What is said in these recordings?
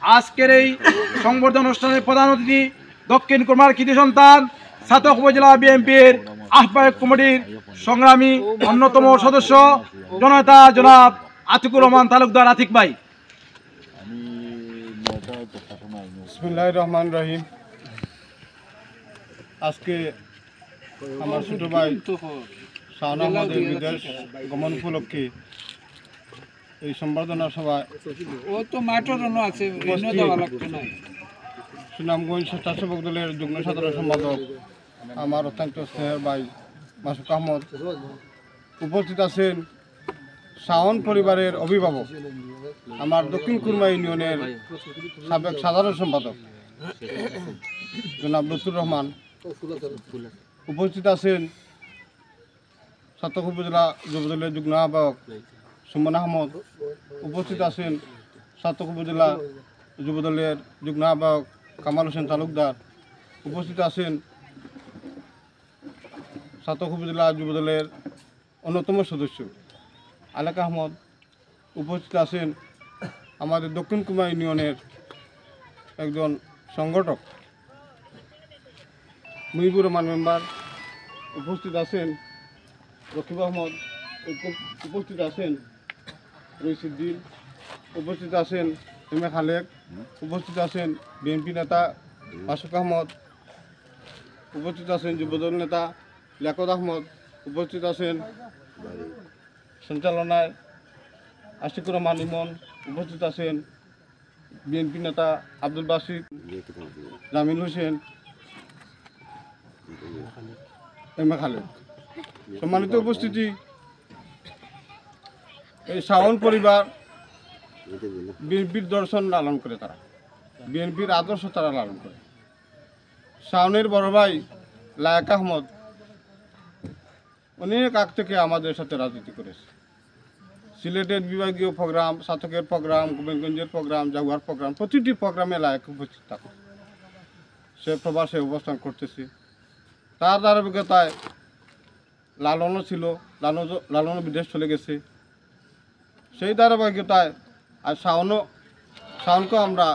আজকের এই সংবর্ধনা অনুষ্ঠানের প্রধান অতিথি দক্ষিণ কুরমার কৃতি সন্তান ছাতক উপজেলা বিএনপির আহ্বায়ক কমিটির সংগ্রামী অন্যতম সদস্য জননেতা জনাব আতিকুর রহমান তালুকদার আতিক ভাই। বিসমিল্লাহির রহমানির রহিম। আজকে আমার ছোট ভাই শাহান আহমদের বিদেশ গমন উপলক্ষে এই সম্বর্ধনা সভায় সুনামগঞ্জ স্বেচ্ছাসেবক দলের যুগ্ম সাধারণ সম্পাদক আমার অত্যন্ত স্নেহের ভাই মাসুক আহমদ, উপস্থিত আছেন শাওন পরিবারের অভিভাবক আমার দক্ষিণ কুরমা ইউনিয়নের সাবেক সাধারণ সম্পাদক জনাব লুৎফুর রহমান, উপস্থিত আছেন ছাতক উপজেলা যুবদলের যুগ্ম আহ্বায়ক সুমন আহমদ, উপস্থিত আছেন ছাতক উপজেলা যুবদলের যুগ্ম আহ্বায়ক কামাল হোসেন তালুকদার, উপস্থিত আছেন ছাতক উপজেলা যুবদলের অন্যতম সদস্য আলেক আহমদ, উপস্থিত আছেন আমাদের দক্ষিণ কুরমা ইউনিয়নের একজন সংগঠক মুজিবুর রহমান মেম্বার, উপস্থিত আছেন রকিব আহমদ, উপস্থিত আছেন রইসুদ্দিন, উপস্থিত আছেন এম এ খালেক, উপস্থিত আছেন বিএনপি নেতা মাসুক আহমদ, উপস্থিত আছেন যুবদল নেতা লিয়াকত আহমদ, উপস্থিত আছেন সঞ্চালনায় আশিকুর রহমান ইমন, উপস্থিত আছেন বিএনপি নেতা Abdul Basit, Jamil Hossain, M A Khalek. সম্মানিত উপস্থিতি, এই শাওন পরিবার বিএনপির দর্শন লালন করে, তারা বিএনপির আদর্শ তারা লালন করে। শাওনের বড় ভাই লায়েক আহমদ অনেক আগ থেকে আমাদের সাথে রাজনীতি করেছে। সিলেটের বিভাগীয় প্রোগ্রাম, ছাতকের প্রোগ্রাম, গোবিন্দগঞ্জের প্রোগ্রাম, জাগুয়ার প্রোগ্রাম, প্রতিটি প্রোগ্রামে লায়েক উপস্থিত থাকে। সে প্রবাসে অবস্থান করতেছে। তার ধারাবাহিকতায় লালনও ছিল, লালনও বিদেশ চলে গেছে। সেই ধারাবাহিকতায় আর শাওনকেও আমরা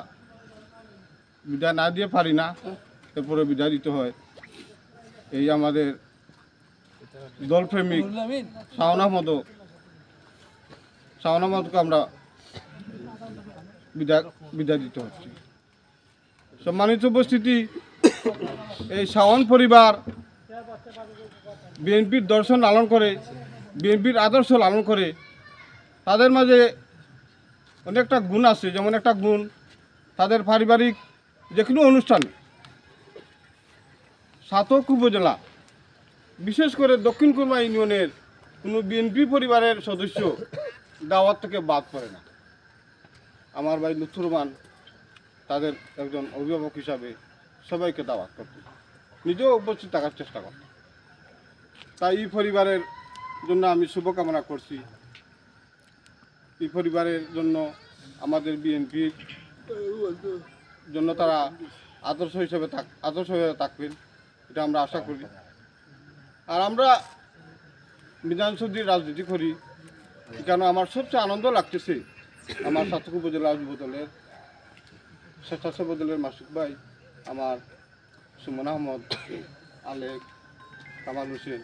বিদায় না দিয়ে পারি না, এরপরে বিদায় দিতে হয়। এই আমাদের দলপ্রেমিক শাওন আহমদকে আমরা বিদায় দিতে হচ্ছে। সম্মানিত উপস্থিতি, এই শাওন পরিবার বিএনপির দর্শন লালন করে, বিএনপির আদর্শ লালন করে। তাদের মাঝে অনেকটা গুণ আছে, যেমন একটা গুণ তাদের পারিবারিক যে কোনো অনুষ্ঠানে ছাতক উপজেলা, বিশেষ করে দক্ষিণ কুরমা ইউনিয়নের কোনো বিএনপি পরিবারের সদস্য দাওয়াত থেকে বাদ পড়ে না। আমার ভাই লুৎফুর রহমান তাদের একজন অভিভাবক হিসাবে সবাইকে দাওয়াত করত, নিজেও উপস্থিত থাকার চেষ্টা করত। তাই এই পরিবারের জন্য আমি শুভকামনা করছি। এই পরিবারের জন্য, আমাদের বিএনপির জন্য তারা আদর্শ হয়ে থাকবেন, এটা আমরা আশা করি। আর আমরা বিধানসভার রাজনীতি করি, কেন আমার সবচেয়ে আনন্দ লাগতেছে আমার ছাতক উপজেলা যুবদলের স্বেচ্ছাসেবক দলের মাসুক ভাই, আমার সুমন আহমদ, আলেক, কামাল হোসেন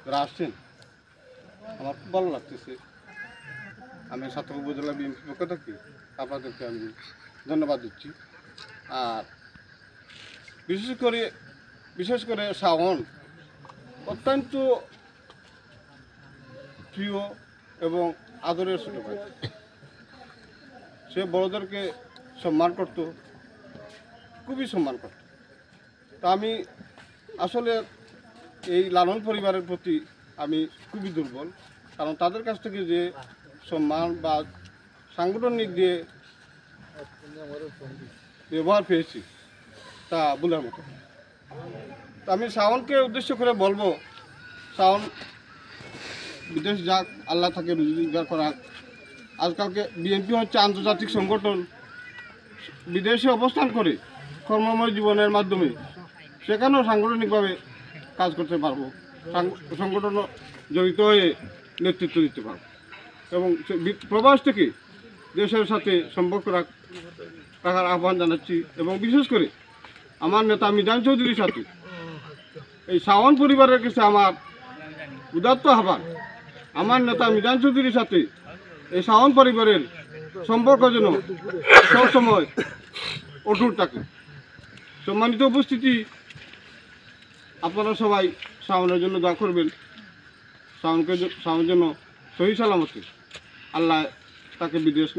যারা আসছেন, আমার খুব ভালো লাগতেছে। আমি ছাতক উপজেলা বিএনপির পক্ষ থেকে আপনাদেরকে আমি ধন্যবাদ দিচ্ছি। আর বিশেষ করে শাওন অত্যন্ত প্রিয় এবং আদরের ছোট ভাই। সে বড়দেরকে সম্মান করত, খুবই সম্মান করত। তা আমি আসলে এই লালন পরিবারের প্রতি আমি খুবই দুর্বল, কারণ তাদের কাছ থেকে যে সম্মান বা সাংগঠনিক দিয়ে ব্যবহার পেয়েছি তা বলার মতো। তা আমি শাওনকে উদ্দেশ্য করে বলবো, শাওন বিদেশ যাক, আল্লাহ তাকে রোজগার করাক। আজকালকে বিএনপি হচ্ছে আন্তর্জাতিক সংগঠন, বিদেশে অবস্থান করে কর্মময় জীবনের মাধ্যমে সেখানেও সাংগঠনিকভাবে কাজ করতে পারবো, সংগঠন জড়িত হয়ে নেতৃত্ব দিতে পারবো এবং প্রবাস থেকে দেশের সাথে সম্পর্ক রাখার আহ্বান জানাচ্ছি এবং বিশেষ করে আমার নেতা মিজান চৌধুরীর সাথে এই শাওন পরিবারের কাছে আমার উদাত্ত আহ্বান, আমার নেতা মিজান চৌধুরীর সাথে এই শাওন পরিবারের সম্পর্ক যেন সবসময় অটুট থাকে। সম্মানিত উপস্থিতি, আপনারা সবাই শাওনের জন্য দোয়া করবেন, শাওন যেন সহি সালামতে আল্লাহ তাকে বিদেশ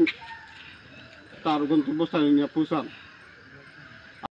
তার গন্তব্যস্থানে নিয়ে পৌঁছান।